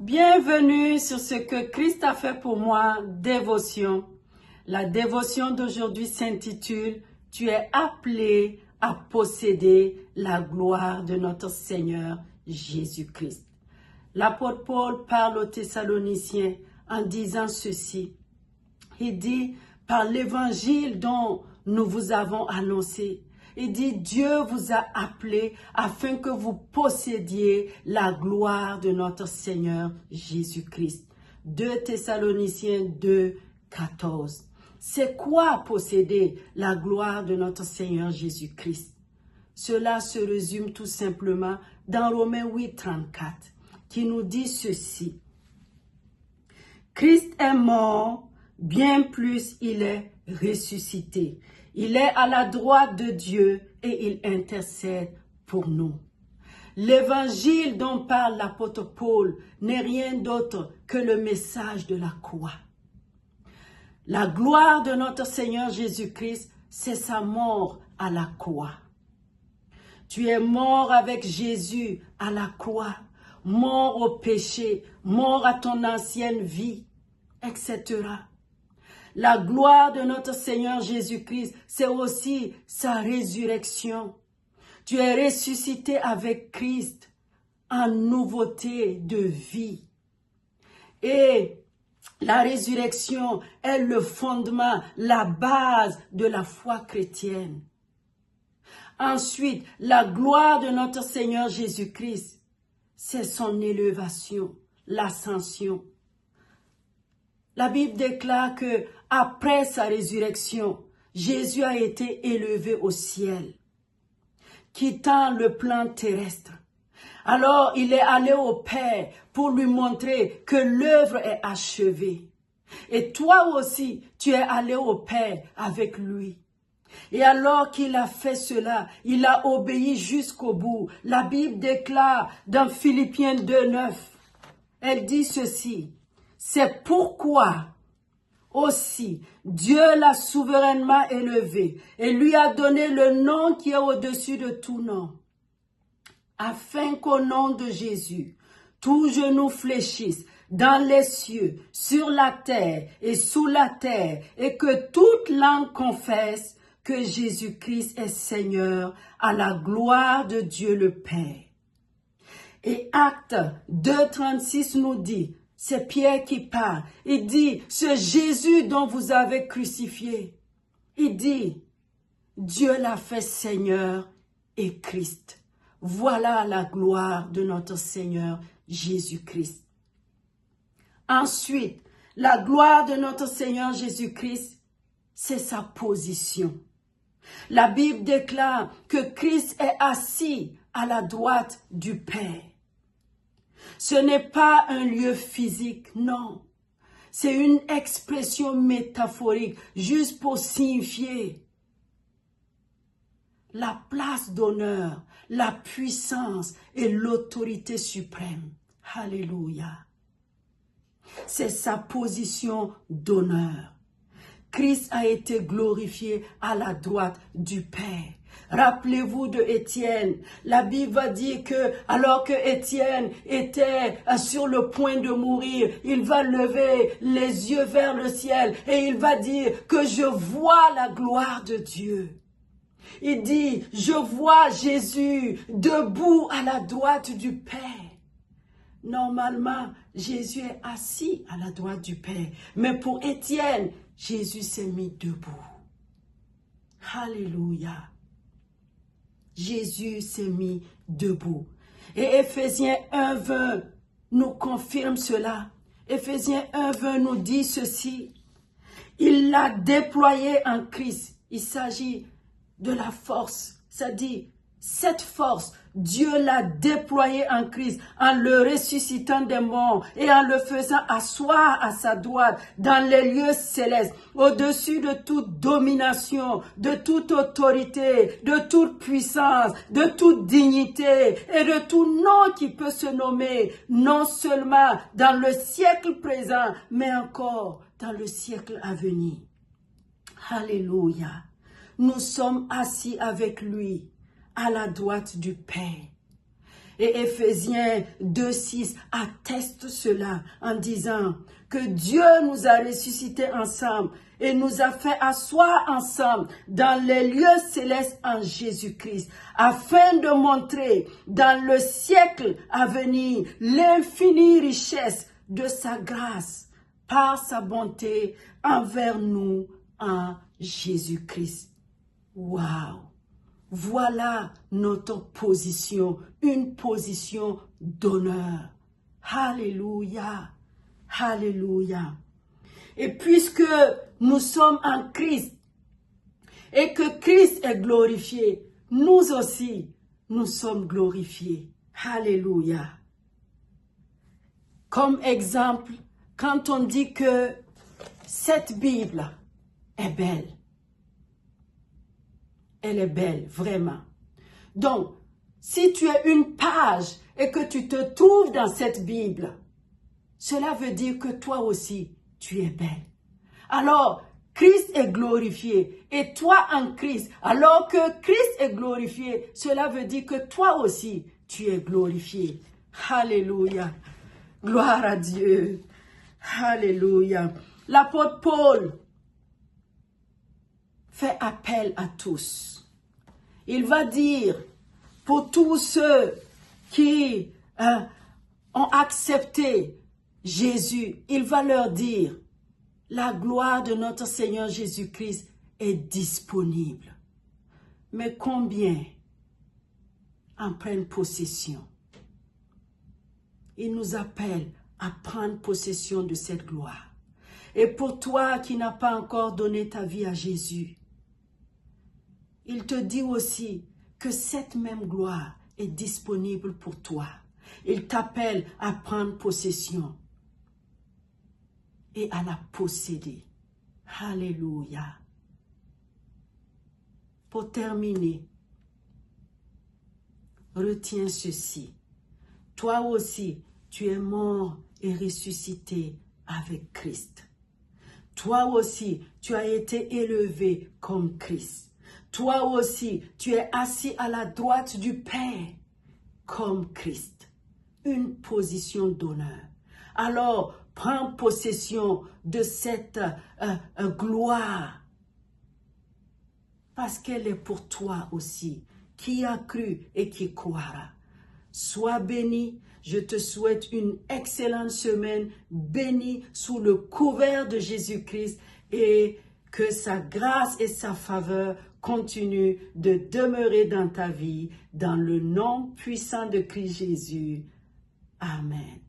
Bienvenue sur ce que Christ a fait pour moi, dévotion. La dévotion d'aujourd'hui s'intitule « Tu es appelé à posséder la gloire de notre Seigneur Jésus-Christ ». L'apôtre Paul parle aux Thessaloniciens en disant ceci. Il dit « Par l'évangile dont nous vous avons annoncé ». Il dit, Dieu vous a appelé afin que vous possédiez la gloire de notre Seigneur Jésus-Christ. 2 Thessaloniciens 2, 14. C'est quoi posséder la gloire de notre Seigneur Jésus-Christ? Cela se résume tout simplement dans Romains 8, 34, qui nous dit ceci. Christ est mort, bien plus il est ressuscité. Il est à la droite de Dieu et il intercède pour nous. L'évangile dont parle l'apôtre Paul n'est rien d'autre que le message de la croix. La gloire de notre Seigneur Jésus-Christ, c'est sa mort à la croix. Tu es mort avec Jésus à la croix, mort au péché, mort à ton ancienne vie, etc. La gloire de notre Seigneur Jésus-Christ, c'est aussi sa résurrection. Tu es ressuscité avec Christ en nouveauté de vie. Et la résurrection est le fondement, la base de la foi chrétienne. Ensuite, la gloire de notre Seigneur Jésus-Christ, c'est son élévation, l'ascension. La Bible déclare que après sa résurrection, Jésus a été élevé au ciel, quittant le plan terrestre. Alors il est allé au Père pour lui montrer que l'œuvre est achevée. Et toi aussi, tu es allé au Père avec lui. Et alors qu'il a fait cela, il a obéi jusqu'au bout. La Bible déclare dans Philippiens 2:9, elle dit ceci. C'est pourquoi aussi Dieu l'a souverainement élevé et lui a donné le nom qui est au-dessus de tout nom, afin qu'au nom de Jésus, tout genou fléchisse dans les cieux, sur la terre et sous la terre, et que toute langue confesse que Jésus-Christ est Seigneur, à la gloire de Dieu le Père. Et Actes 2:36 nous dit, c'est Pierre qui parle. Il dit, ce Jésus dont vous avez crucifié, il dit, Dieu l'a fait Seigneur et Christ. Voilà la gloire de notre Seigneur Jésus-Christ. Ensuite, la gloire de notre Seigneur Jésus-Christ, c'est sa position. La Bible déclare que Christ est assis à la droite du Père. Ce n'est pas un lieu physique, non. C'est une expression métaphorique, juste pour signifier la place d'honneur, la puissance et l'autorité suprême. Alléluia. C'est sa position d'honneur. Christ a été glorifié à la droite du Père. Rappelez-vous de Étienne. La Bible va dire que alors que Étienne était sur le point de mourir, il va lever les yeux vers le ciel et il va dire que je vois la gloire de Dieu. Il dit, je vois Jésus debout à la droite du Père. Normalement, Jésus est assis à la droite du Père. Mais pour Étienne, Jésus s'est mis debout. Alléluia. Jésus s'est mis debout. Et Éphésiens 1:20 nous confirme cela. Éphésiens 1:20 nous dit ceci. Il l'a déployé en Christ. Il s'agit de la force. Ça dit, cette force, Dieu l'a déployée en Christ en le ressuscitant des morts et en le faisant asseoir à sa droite dans les lieux célestes, au-dessus de toute domination, de toute autorité, de toute puissance, de toute dignité et de tout nom qui peut se nommer, non seulement dans le siècle présent, mais encore dans le siècle à venir. Alléluia. Nous sommes assis avec lui à la droite du Père. Et Éphésiens 2:6 atteste cela en disant que Dieu nous a ressuscités ensemble et nous a fait asseoir ensemble dans les lieux célestes en Jésus-Christ, afin de montrer dans le siècle à venir l'infinie richesse de sa grâce par sa bonté envers nous en Jésus-Christ. Waouh! Voilà notre position, une position d'honneur. Alléluia, alléluia. Et puisque nous sommes en Christ et que Christ est glorifié, nous aussi, nous sommes glorifiés. Alléluia. Comme exemple, quand on dit que cette Bible est belle, elle est belle, vraiment. Donc, si tu as une page et que tu te trouves dans cette Bible, cela veut dire que toi aussi, tu es belle. Alors, Christ est glorifié et toi en Christ, alors que Christ est glorifié, cela veut dire que toi aussi, tu es glorifié. Alléluia. Gloire à Dieu. Alléluia. L'apôtre Paul fait appel à tous. Il va dire, pour tous ceux qui ont accepté Jésus, il va leur dire, la gloire de notre Seigneur Jésus-Christ est disponible. Mais combien en prennent possession? Il nous appelle à prendre possession de cette gloire. Et pour toi qui n'as pas encore donné ta vie à Jésus, il te dit aussi que cette même gloire est disponible pour toi. Il t'appelle à prendre possession et à la posséder. Alléluia. Pour terminer, retiens ceci. Toi aussi, tu es mort et ressuscité avec Christ. Toi aussi, tu as été élevé comme Christ. Toi aussi, tu es assis à la droite du Père comme Christ. Une position d'honneur. Alors, prends possession de cette gloire. Parce qu'elle est pour toi aussi, qui a cru et qui croira. Sois béni. Je te souhaite une excellente semaine bénie sous le couvert de Jésus-Christ et que sa grâce et sa faveur continuent de demeurer dans ta vie, dans le nom puissant de Christ Jésus. Amen.